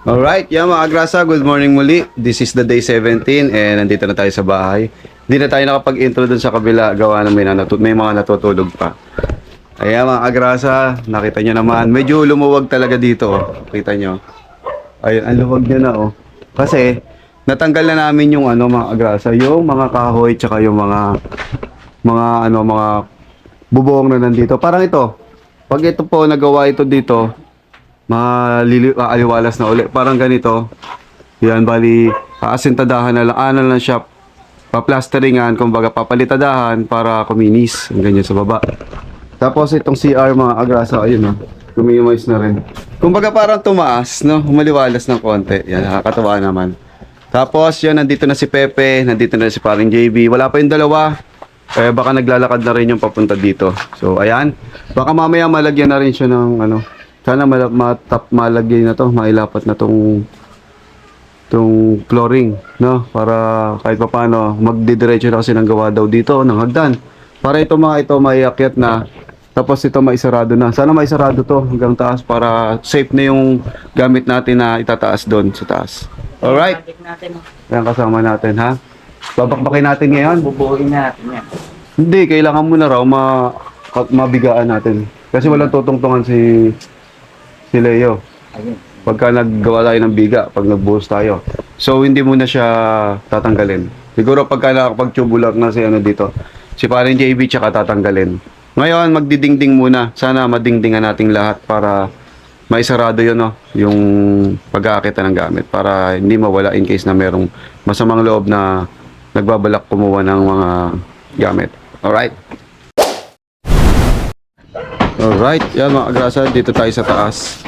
Alright, yeah mga agrasa, good morning muli. This is the day 17 and nandito na tayo sa bahay. Hindi na tayo nakapag-intro dun sa kabila, gawa na may mga natutulog pa. Ayan mga agrasa, nakita nyo naman, medyo lumuwag talaga dito. Kita nyo. Ayun, ang luwag nyo na oh. Kasi, natanggal na namin yung mga agrasa, yung mga kahoy, tsaka yung mga bubong na nandito. Parang ito, pag ito po, nagawa ito dito, aliwalas na uli. Parang ganito. Yan, bali, aasintadahan na lang. Ano lang siya, paplasteringan, kumbaga papalitadahan para kuminis. Ang ganyan sa baba. Tapos itong CR mga agrasa, ayun kumimis na rin. Kumbaga parang tumaas, no? Humaliwalas ng konti. Yan, nakakatawa naman. Tapos yan, nandito na si Pepe, nandito na si paring JB. Wala pa yung dalawa. Baka naglalakad na rin yung papunta dito. So, ayan. Baka mamaya malagyan na rin siya ng sana malagyan na to, mailapat na tong flooring, no? Para kahit pa paano, magdidiretso na kasi ng gawa daw dito, ng hagdan. Para ito maiakyat na, tapos ito maisarado na. Sana maisarado to hanggang taas para safe na yung gamit natin na itataas doon sa taas. Alright? Yan kasama natin, ha? Babakbakin natin ngayon? Bubuuin natin yan. Hindi, kailangan mo na raw mabigaan natin. Kasi walang tutungtungan si Leo. Ayun. Pagka naggawa tayo ng biga, pag nagbuhos tayo. So, hindi mo na siya tatanggalin. Siguro pagka nakapag-tubular na si dito, si paring JB tsaka tatanggalin. Ngayon, magdidingding muna. Sana madingdingan nating lahat para maisarado yun, no? Yung pag-aakita ng gamit. Para hindi mawala in case na merong masamang loob na nagbabalak kumuha ng mga gamit. Alright? Alright, yan mga agrasa, dito tayo sa taas.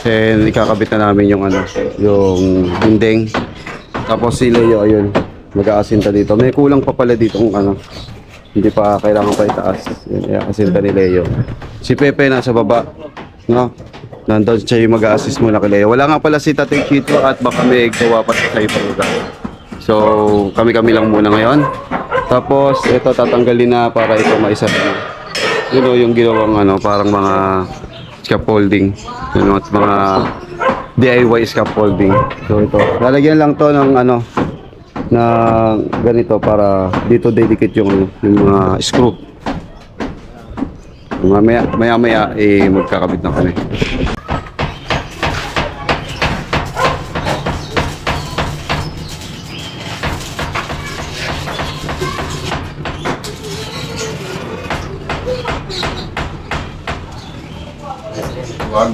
And ikakabit na namin yung yung dinding. Tapos si Leo, ayun, mag-aasinta dito. May kulang pa pala dito kung hindi pa kailangan pa itaas. Yan, i-aasinta ni Leo. Si Pepe nasa baba, no? Nandun siya yung mag-a-assist muna kay Leo. Wala nga pala si Tatay Chito at baka may gawa pa sa ibang lugar. So, kami-kami lang muna ngayon. Tapos, ito tatanggalin na para ito maisa na. Yung ginawang parang mga scaffolding, mga DIY scaffolding. So ito, lalagyan lang to ng na ganito para dito dedicate yung mga screw. Maya magkakabit na kami. Wag.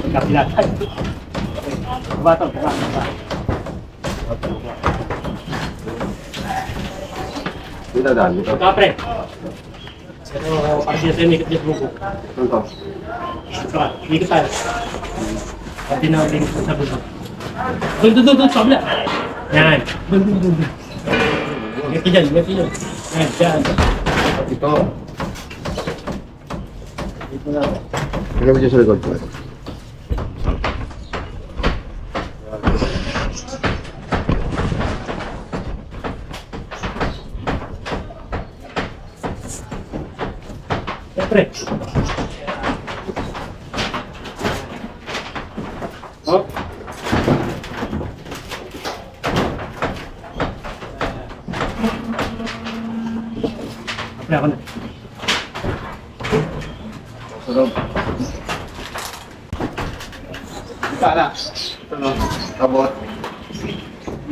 Kapilatan. Bato, buka. Dito daan, dito. Kapre. Pero parang siya ikot niya buko. Ito. Saka, ikot tayo. Pati na ulit sa buko. Doon, sa kabila. Yan. Doon. Ngati dyan. Yan, dyan. Ito. Dito na. Tingnan mo dyan sa likod ko. Pre. Oh. Pre, ako na. Sarap. Sana. Ito no. Kabot.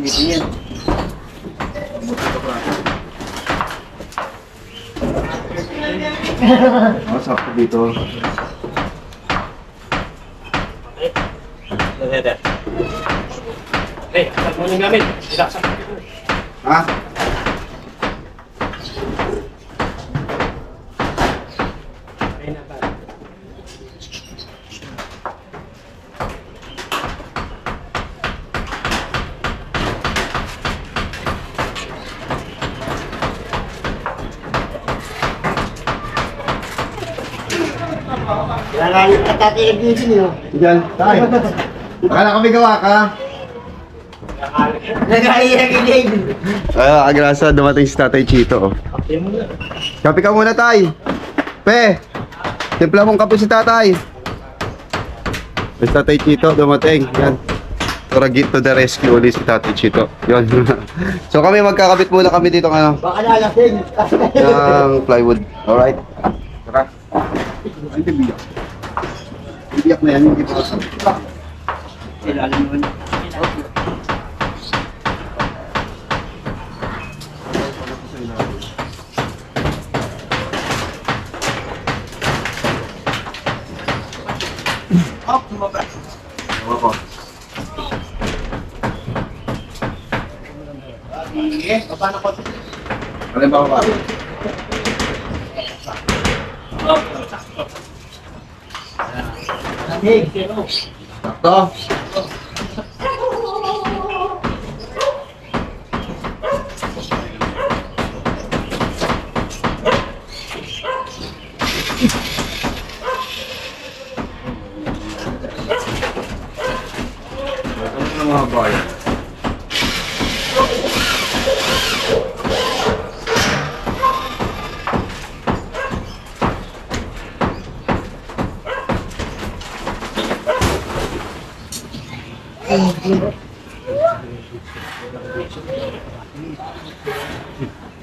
Ito yan. Oh, sakto dito. Hey, saan mo nang gamit? Ilaksak. Ha? Ayun na ba? Nakalit ka tatiig dito niyo. Diyan, tayo. Akala kami gawa ka. Nagaiyak din. Agrasa, dumating si Tatay Chito. Oh. Kape mo na. Kape ka muna, Tay. Pe, timpla mong kape si Tatay. Si Tatay Chito, dumating. Yan. Para get to the rescue ulit si Tatay Chito. Yun. So kami magkakabit muna kami dito ng Baka lalasing. plywood. Alright. Tara. Ay, bibiyak. Bibiyak na yan, hindi pa kasama. Ilalim mo na. Hop, sumabra. Ako. Okay, paano ko? Ano ba ba? Hop. Hey. Sakto. Ito mga boy.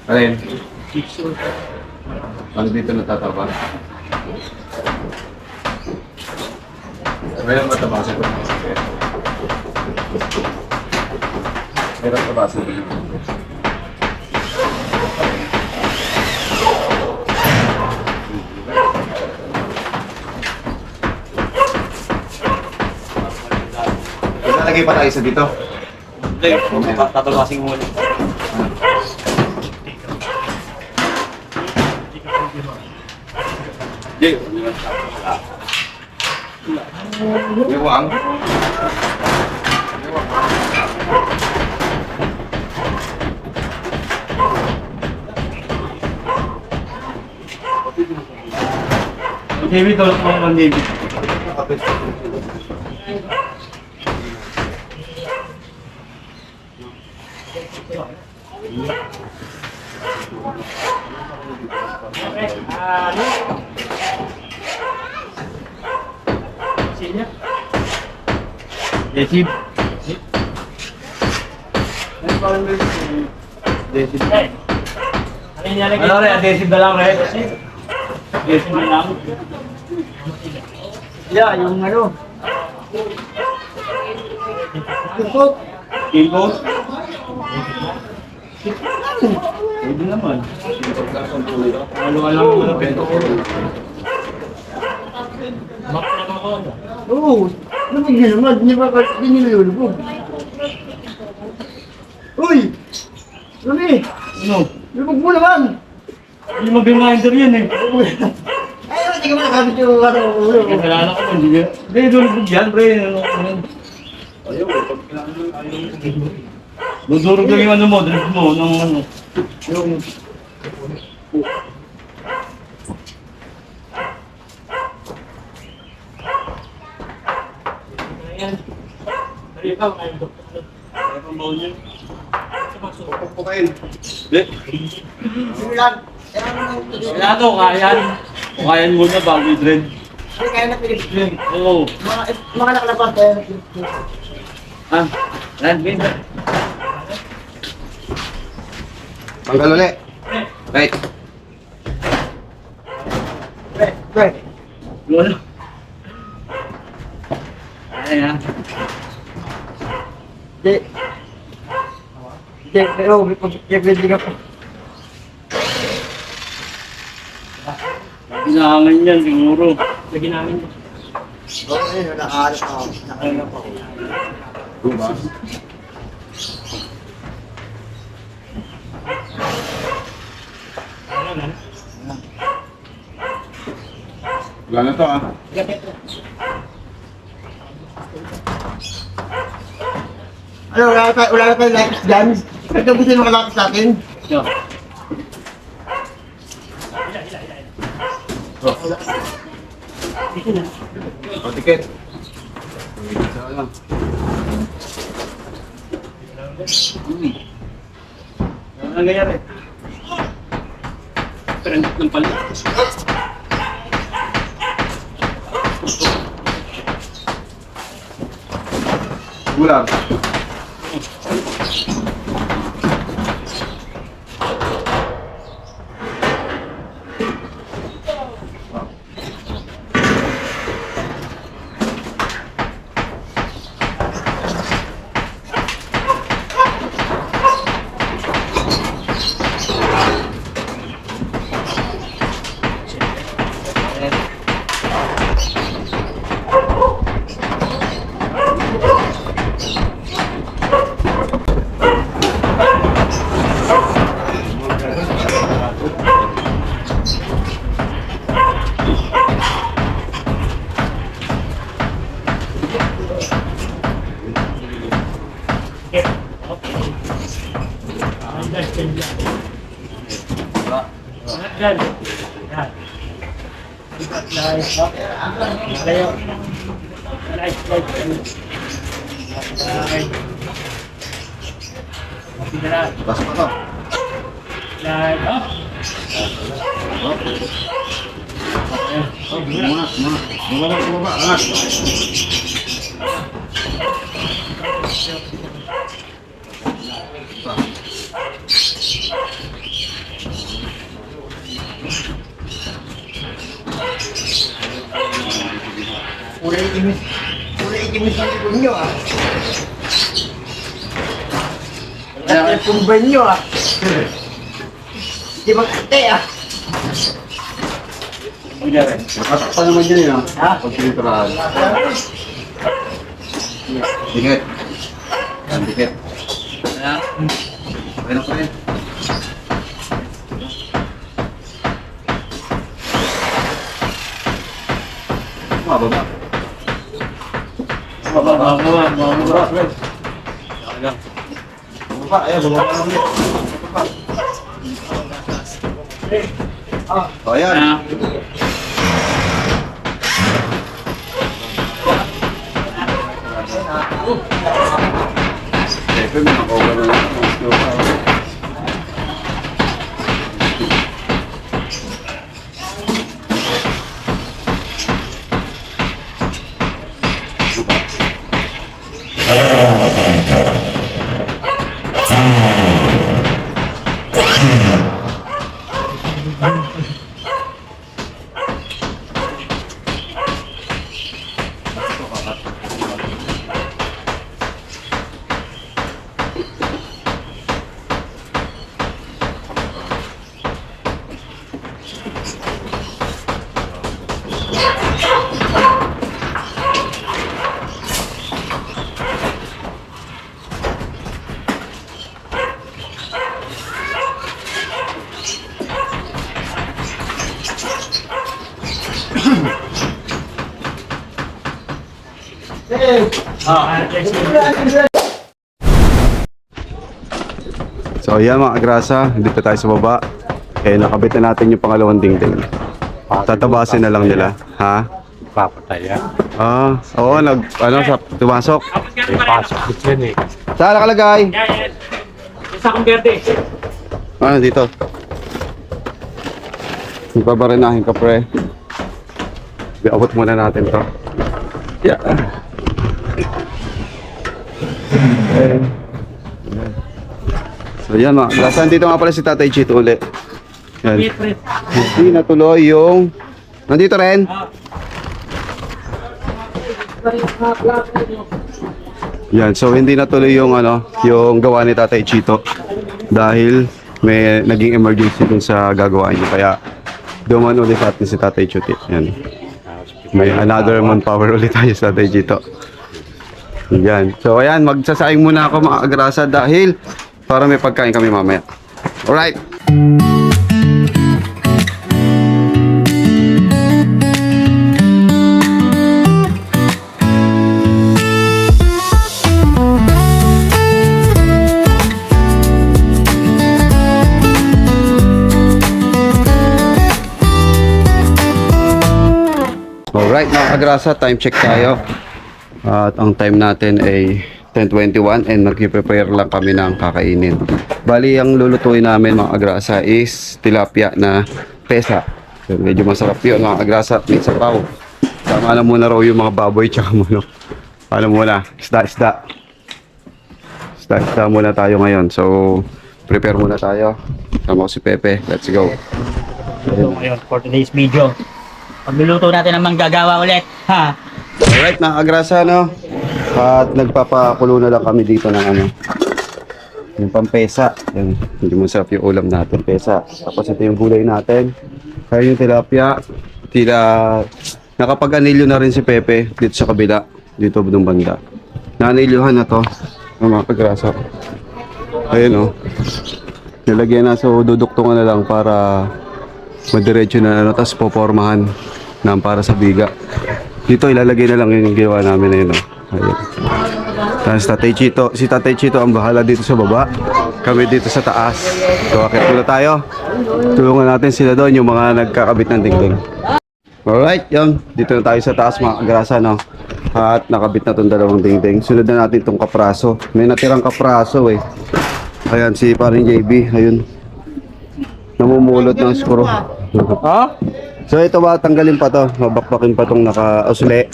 Alin? Ano dito natataba? Mayroon matabasa ko. Mayroon matabasa ko. Ilalagay pa tayo sa dito. Hindi, tatalasin mo muna. Jay, Iwang. David, tulak mo naman, David. Ano? Sino? Desib. Desib. Ano yung nalagay? Ano rin, adhesive na lang rin. Adhesive na lang. Yeah, yung ano. Kimpo? Kimpo? Pwede naman. Halo-halo naman ang bento ko. Mak naman ako. Oo. Lumig na naman. Hindi ba hindi nilulubog? Uy! Lumi! Ano? Lubog mo naman! Hindi mag-reminder yan eh. Ay, hindi ka makakabit yung ano. Kailangan ko hindi yan. Hindi, dulubog yan, pre. Ayaw, pag kailangan lang, ayaw. Dudurog lang yung ano mo, dress mo, ng ano. Yung... Ayan. Dari pa, kayo doktor. Kaya pang baon yun. Pupukain. Hindi. Sige lang. Wala to, kaya yan. Kukayan muna bago i-dread. Ay, kaya na pinag-dream. Oo. Mga nakalabas kaya na pinag-dream. Ah, Ran, wait. Tanggal ulit. Right. Pre, Lolo. Ay, ha. di. Di, pero may pag-building ako. Pinahangin yan siguro. Lagi namin yun. Oo, yun, nakaharap ako. Nakaharap ako. Diba? Wala na to ah. Ano, wala na tayo lapis dyan? Ito gusto yung mga lapis natin? Yo. O, tiket. Ano nangyayari? Pero ng pala. Gulang. Yan. Yan. Nice. Layo. Nice. Bas pa to. Nice. Up. Bumaba, angat. Kulay ikimis ang likod nyo ah. At yung kumban nyo ah. Di ba kate ah? Nakatakpan naman dyan yun ah. Ha? Pag siniturahan. Tiket. Yan, tiket. Kaya, Okay na pa rin. Mababa. bababa. Bumaba, ayan, bumaba na ulit. O, ayan. Kaya, Siyempre, may nakoga na lang. So ayan mga agrasa, dito tayo sa baba. Eh nakabit na natin yung pangalawang dingding. Tatabasin na lang nila, ha? Papataya. Ah, oo, tumasok. Pasok dito yan eh. Saan nakalagay? Yan, yan. Isa kong berde. Ah, dito. Ipabarinahin ka, pre. Iabot muna natin to. Yeah. Okay. So yan mga kagrasa, dito nga pala si Tatay Chito ulit. Yan. Hindi natuloy yung... Nandito rin? Yan, so hindi natuloy yung ano, yung gawa ni Tatay Chito dahil may naging emergency dun sa gagawa niya. Kaya duman ulit natin si Tatay Chito. Yan. May another manpower ulit tayo sa Tatay Chito. Yan. So ayan, magsasaing muna ako mga kagrasa dahil para may pagkain kami mamaya. Alright. Alright mga kagrasa, time check tayo. At ang time natin ay 10:21 and nagpe-prepare lang kami ng kakainin. Bali, ang lulutuin namin mga kagrasa is tilapia na pesa. So, medyo masarap yun mga kagrasa, may sabaw. Tama na muna raw yung mga baboy tsaka manok. Alam mo na, isda muna tayo ngayon. So, prepare muna tayo. Tama ko si Pepe, let's go. So, ngayon, for today's video, pagluluto natin ng manggagawa ulit, ha? Alright mga kagrasa, no? At nagpapakulo na lang kami dito ng ano, yung pampesa. Yan, hindi masarap yung ulam natin, pesa. Tapos ito yung gulay natin. Kaya yung tilapia, nakapag-anilyo na rin si Pepe dito sa kabila, dito ng banda. Naanilyuhan na to, mga kagrasa. Ayun o. Nilagyan na, so duduktungan na lang para madiretso na ano, tapos popormahan na para sa biga. Dito ilalagay na lang yung ginawa namin na yun. Ayun. Tapos si Tatay Chito ang bahala dito sa baba. Kami dito sa taas. So akit muna tayo. Tulungan natin sila doon, yung mga nagkakabit ng dingding. Alright, yun. Dito na tayo sa taas mga kagrasa, no? At nakabit na itong dalawang dingding. Sunod na natin itong kapraso. May natirang kapraso eh. Ayan, si paring JB. Ayun. Namumulot ng screw. Ha? So ito ba, tanggalin pa to, mabakbakin pa tong naka-usle.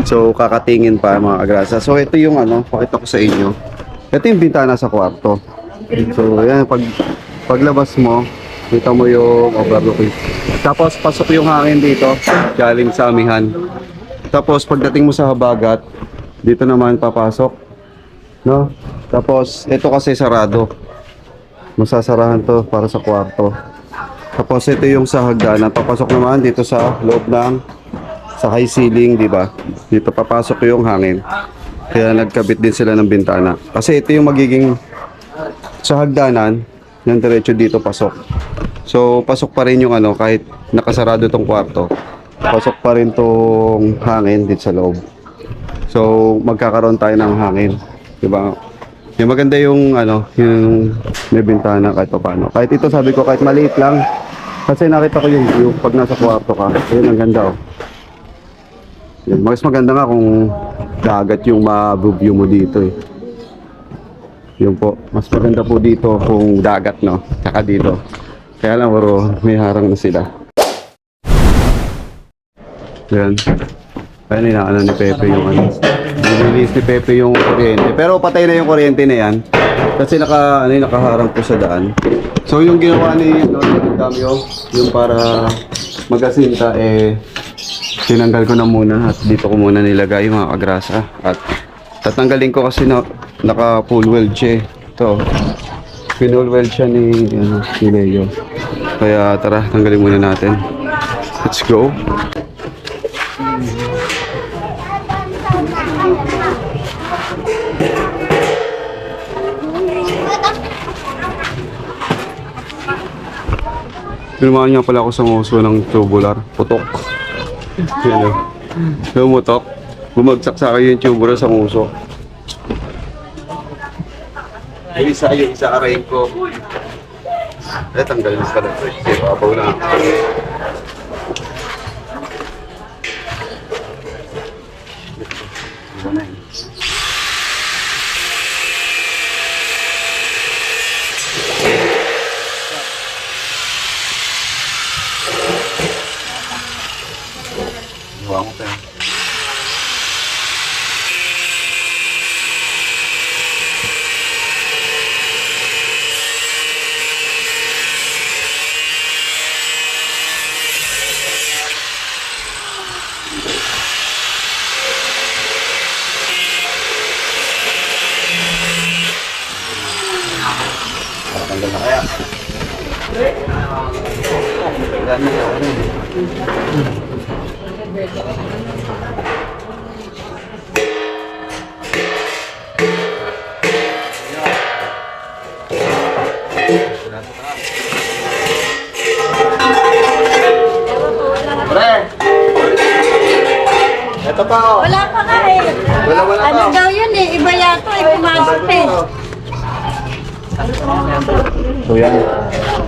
So kakatingin pa mga kagrasa. So ito yung ano, pakita ko sa inyo. Ito yung bintana sa kwarto. So yan, paglabas mo, kita mo yung overlooking. Tapos pasok yung hangin dito, galing sa amihan. Tapos pagdating mo sa habagat, dito naman papasok. No? Tapos ito kasi sarado. Masasarahan to para sa kwarto. Tapos ito yung sa hagdanan, papasok naman dito sa loob ng sa high ceiling, di ba? Dito papasok yung hangin. Kaya nagkabit din sila ng bintana. Kasi ito yung magiging sa hagdanan, yung diretso dito pasok. So pasok pa rin yung ano, kahit nakasarado tong kwarto. Pasok pa rin tong hangin dito sa loob. So magkakaroon tayo ng hangin, di ba? Yung maganda yung ano, yung may bintana kahit paano. Kahit ito sabi ko kahit maliit lang. Kasi nakita ko yung view pag nasa kwarto ka. Ayun, ang ganda oh. Yan, mas maganda nga kung dagat yung ma-view mo dito eh. Yun po, mas maganda po dito kung dagat, no? Tsaka dito. Kaya lang bro, may harang na sila. Yan. Ayun, inaano ni Pepe yung ano. Nililis ni Pepe yung kuryente. Pero patay na yung kuryente na yan. Kasi nakaharang po sa daan. So yung ginawa ni Damyo, yung para magasinta eh tinanggal ko na muna at dito ko muna nilagay mga kagrasa. At tatanggalin ko kasi naka full weld siya. Ito. Pinull weld siya ni Leo. Kaya tara, tanggalin muna natin. Let's go. Pinumahan niya pala ako sa nguso ng tubular. Putok. Yan o. Lumutok. Bumagsak sa akin yung tubular sa nguso. Yung isa aray ko. Tanggalin sa lang. Kasi papaw na. Tanggal na kaya. Wala na yun. Pre! Ito pa oh. Wala pa nga eh. Wala Ano pa. daw yun eh, iba yata eh, pumasok eh. So yan.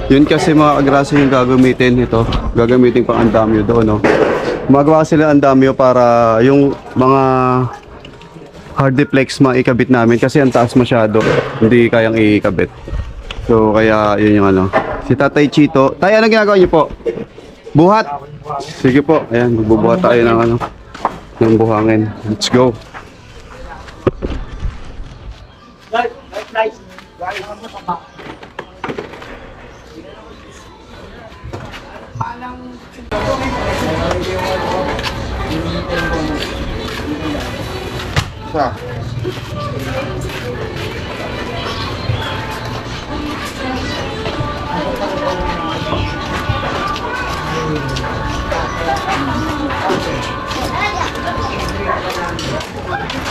Yun kasi mga agrasa yung gagamitin ito. Gagamitin pang andamyo doon, no. Magawa sila andamyo para yung mga hardiplex maikabit namin kasi ang taas masyado. Hindi kayang ikabit. So kaya yun yung ano. Si Tatay Chito. Tay, anong ginagawa niyo po? Buhat. Sige po. Ayan, magbubuhat tayo ng ano, ng buhangin. Let's go. Sa.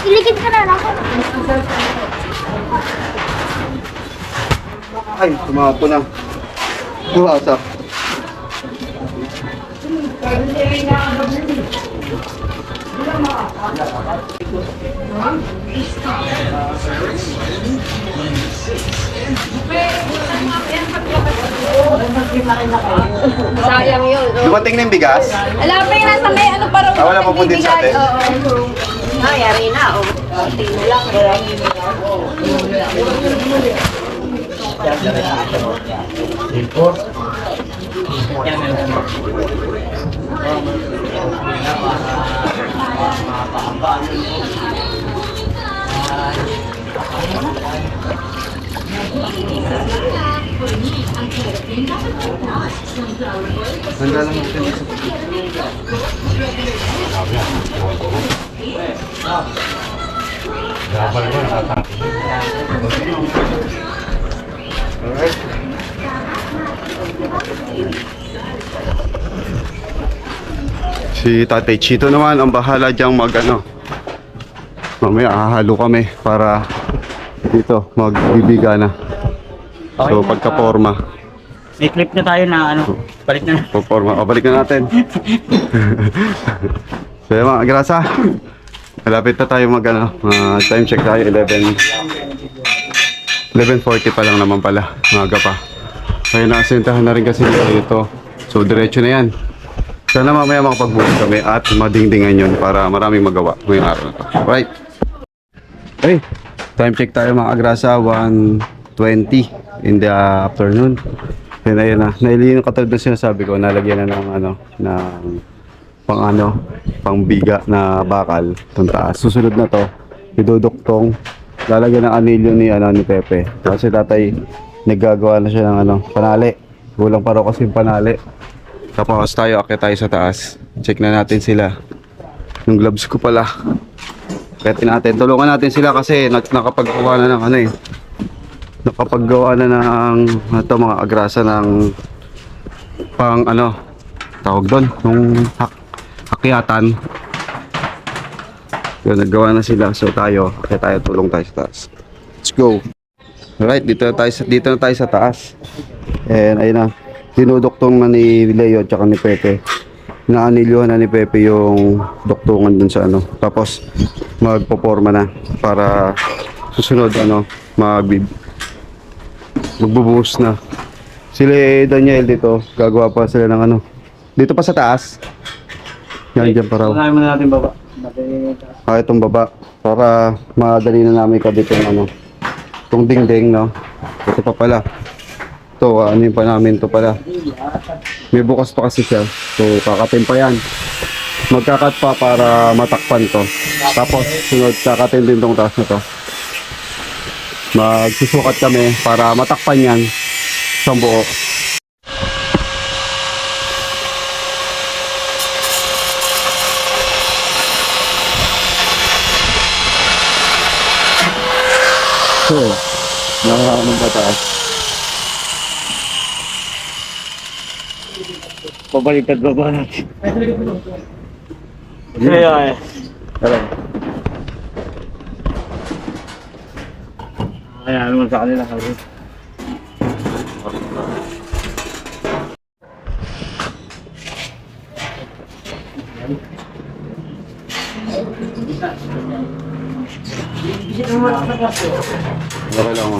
Ilikid ka na ako. Ay, tumapo na. Buhasa. Sayang yun. Dumating na yung bigas. Alam pa yun, nasa may ano parang Wala pa po din sa atin. Ay, yari na. Oh. Tingin lang. Handa lang natin. Dapat ko nakatapos. Alright. Si Tatay Chito naman ang bahala diyang mag ano. Mamaya hahalo kami para dito magbibiga na. So pagka-forma. May clip na tayo na ano, balik na. Pagka-forma. O balik na natin. So yun mga grasa. Malapit na tayo mag ano, time check tayo 11:40 pa lang naman pala. Maga pa. Kaya nakasentahan na rin kasi dito. So diretso na yan. Sana mamaya makapagbuhat kami at madingdingan yun para maraming magawa ngayong araw na to. Right. Hey, time check tayo mga agrasa, 1:20 in the afternoon. Then ayun na, nailin yung katulad na sinasabi ko, nalagyan na ng ano, ng pang biga na bakal itong taas. Susunod na to, iduduktong, lalagyan ng anilyo ni Pepe. Kasi tatay, naggagawa na siya ng panali. Kulang pa raw kasi yung panali. Tapos tayo, akit tayo sa taas. Check na natin sila. Yung gloves ko pala. Akitin natin. Tulungan natin sila kasi nakapaggawa na ng nakapaggawa na ng mga agrasa ng pang tawag doon, yung hakyatan. Yun, naggawa na sila. So tayo, akit tayo, tulong tayo sa taas. Let's go. Alright, dito na tayo sa taas. And ayun na. Dinuduktong na ni Leo at saka ni Pepe. Naanilyohan na ni Pepe yung duktungan dun sa Tapos magpoporma na para susunod magbubuhos na. Sila Daniel dito, gagawa pa sila ng dito pa sa taas. Yan dyan pa raw. Unahin muna natin baba. Itong baba. Para madali na namin kabit yung itong dingding, no? Ito pa pala. Ito, yung pa namin to pala. May bukas pa kasi siya. So, kakatin pa yan. Magkakat pa para matakpan to. Tapos, sunod, kakatin din tong taas na to. Magsusukat kami para matakpan yan sa buo. So, nakakamang pataas. Pabaliktad baba natin. Yun. Kaya eh. Tara. Kaya naman sa kanila. Okay lang mo.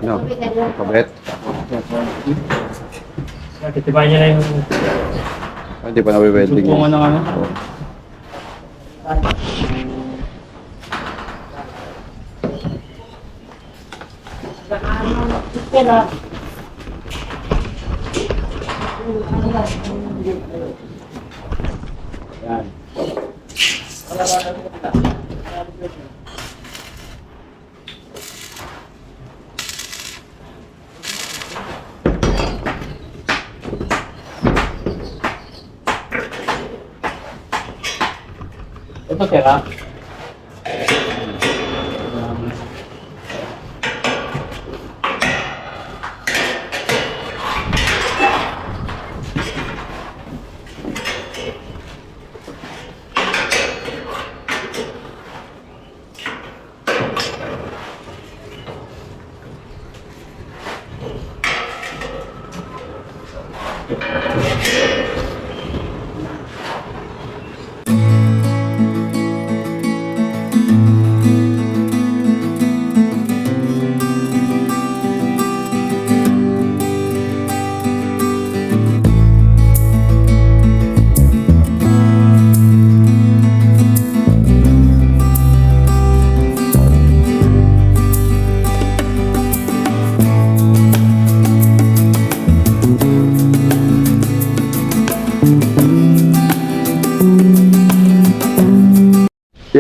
Ano? Kabet? Titibayan niya na yung Hindi pa nabiwelding. Tungan ng ano? ito sira.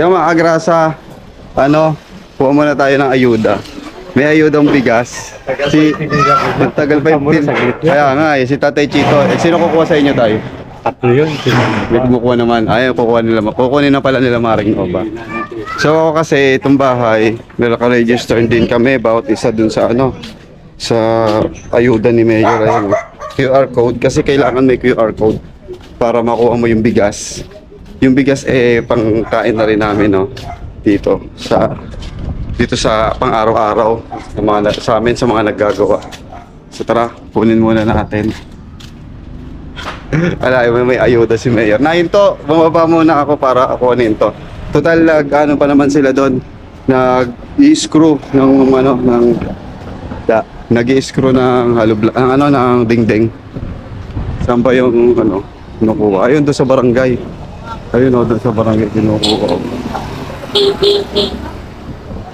Yung mga agrasa, ano, kuha muna tayo ng ayuda. May ayudang bigas. Matagal pa yung Kaya nga si Tatay Chito. Sino kukuha sa inyo tayo? Tatlo yun. May kumukuha naman. Ayaw, kukunin na pala nila Maring Oba. So kasi itong bahay, naka-register din kami bawat isa dun sa ano, sa ayuda ni Mayor. Ayun, QR code. Kasi kailangan may QR code para makuha mo yung bigas. Yung bigas pangkain na rin namin, no, dito sa pang-araw-araw sa amin, sa mga naggagawa. So tara, kunin muna natin. May ayuda si Mayor. Nahinto, bumaba muna ako para kunin to. Total, ano pa naman sila doon, nag-i-screw nag-i-screw ng ng dingding. Saan ba yung kinukuha? Ayun, doon sa barangay. Ayun, doon sa barangay kinukuha.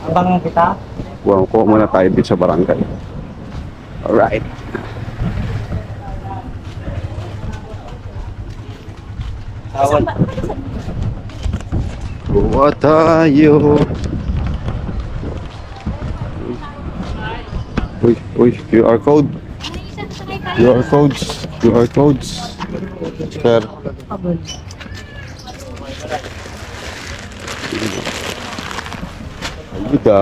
Abang kita? Wow, kuha muna tayo dito sa barangay. Alright. Tawad. Kuha tayo. Uy, QR code. QR codes. Sir. Ayuda.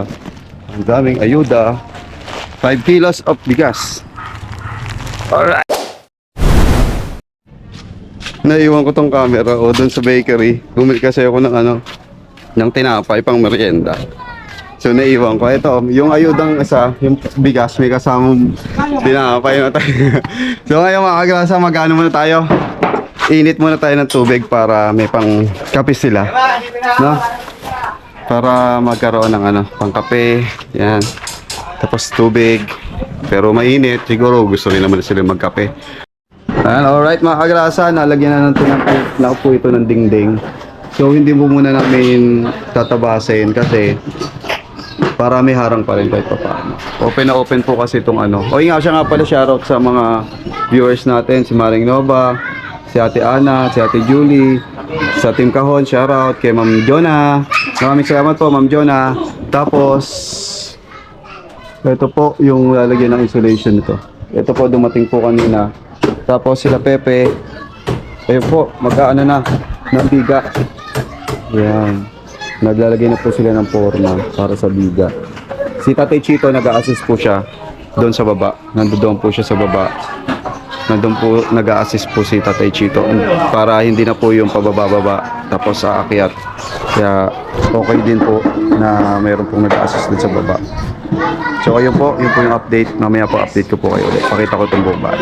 Ang daming ayuda. 5 kilos of bigas. Alright. Naiwan ko tong camera doon sa bakery. Bumili kasi ako ng tinapay pang merienda. So naiwan ko. Ito, yung ayudang isa, yung bigas, may kasamang tinapay na tayo. So ngayon mga kagrasa, mag-ano muna tayo. Init muna tayo ng tubig para may pang kape sila. No? Para magkaroon ng pang kape. Yan. Tapos tubig. Pero mainit, siguro gusto rin naman sila magkape. Alright mga kagrasa, nalagyan na po ito ng dingding. So hindi mo muna namin tatabasin kasi para may harang pa rin kahit pa paano. Open na open po kasi itong ano. O nga, siya nga pala, shoutout sa mga viewers natin, si Maring Nova, si Ate Ana, si Ate Julie, sa Team Kahon, shoutout kay Ma'am Jonah. Maraming salamat po, Ma'am Jonah. Tapos, ito po yung lalagyan ng insulation nito. Ito po, dumating po kanina. Tapos sila Pepe, ayun po, mag-aano na, ng biga. Yan. Naglalagay na po sila ng forma para sa biga. Si Tatay Chito, nag-a-assist po siya doon sa baba. Nandoon po siya sa baba. Nandoon po nag-a-assist po si Tatay Chito para hindi na po yung pababa-baba tapos sa aakyat. Kaya okay din po na mayroon pong nag-a-assist din sa baba. So ayun po yung update. Mamaya po update ko po kayo ulit. Pakita ko itong buong bahay.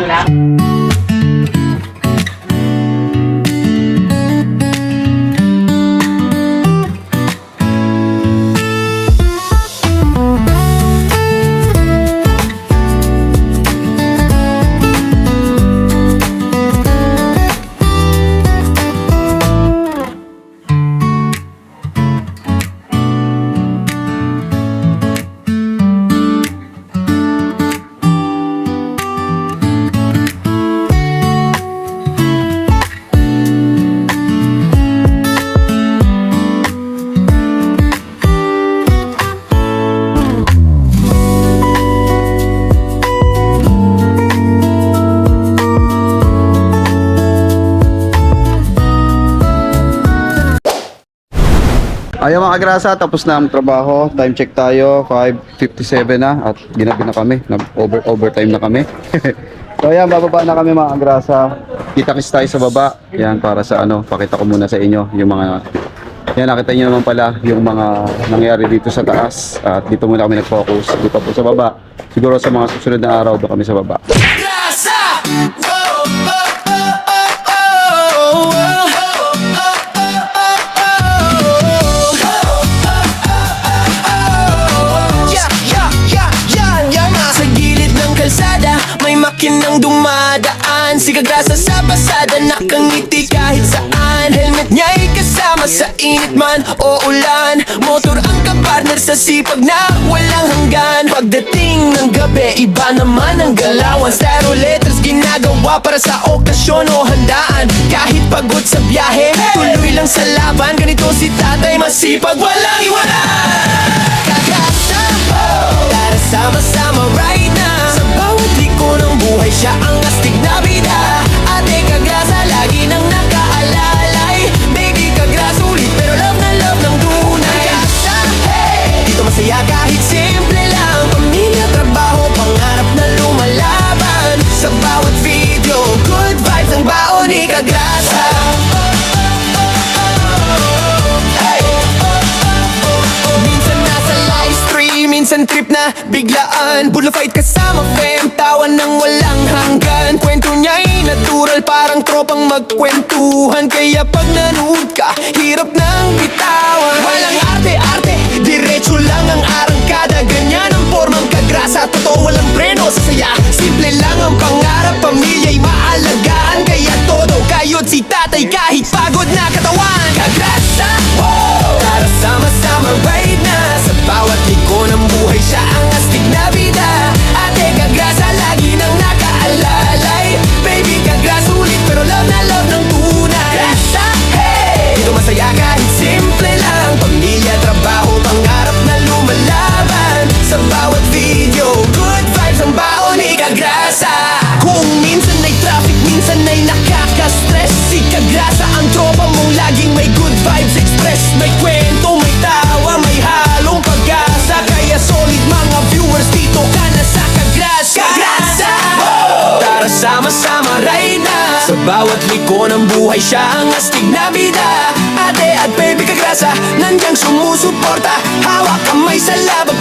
Ayaw mga kagrasa, tapos na ang trabaho. Time check tayo, 5:57 na at ginabi na kami. Overtime na kami. So ayan, bababa na kami mga kagrasa. Kita-kits tayo sa baba. Yan, para sa ano, pakita ko muna sa inyo yung mga... Yan, nakita nyo naman pala yung mga nangyari dito sa taas. At dito muna kami nag-focus. Dito po sa baba. Siguro sa mga susunod na araw, doon kami sa baba. Makinang dumadaan, si Kagrasa sa pasada, nakangiti kahit saan. Helmet niya'y kasama sa init man o ulan. Motor ang kapartner sa sipag na walang hanggan. Pagdating ng gabi, iba naman ang galawan. Styro letters ginagawa para sa okasyon o handaan. Kahit pagod sa biyahe, tuloy lang sa laban. Ganito si tatay, masipag, walang iwanan. Kagrasa, tara sama-sama right now. Sa bawat liko ng buhay, siya ang astig na bida. Ate Kagrasa, lagi nang nakaalalay. Baby Kagrasa, ulit pero love na love ng tunay. Kagrasa, hey! Dito masaya kahit simple lang. Pamilya, trabaho, pangarap na lumalaban. Sa bawat video, good vibes ang baon ni Kagrasa. Minsan trip na biglaan, bulo fight kasama fam, tawan ng walang hanggan. Kwento niya'y natural, parang tropang magkwentuhan. Kaya pag nanood ka, hirap nang bitawan. Walang arte-arte, diretso lang ang arangkada. Ganyan ang formang Kagrasa, totoo walang preno sa saya. Simple lang ang pangarap, pamilya'y maalagaan. Kaya todo kayod si tatay kahit pagod na katawan. Kagrasa, oh! Tara sama-sama right na. Sa bawat liko ng buhay, siya ang astig na bida. Ate Kagrasa, lagi nang nakaalalay. Baby Kagrasa, ulit pero love na love ng tunay. Kagrasa, hey! Dito masaya kahit simple lang. Pamilya, trabaho, pangarap na lumalaban. Sa bawat video, good vibes ang baon ni Kagrasa. Kung minsan ay traffic, minsan ay nakaka-stress, si Kagrasa ang tropa mong laging may good vibes express. May kwento, may tawa, may halong pag-asa. Kaya solid mga viewers, dito ka na sa Kagrasa. Kagrasa, oh! Tara sama-sama right na. Sa bawat liko ng buhay, siya ang astig na bida. Ate at baby Kagrasa, nandiyan sumusuporta. Hawak kamay sa laban.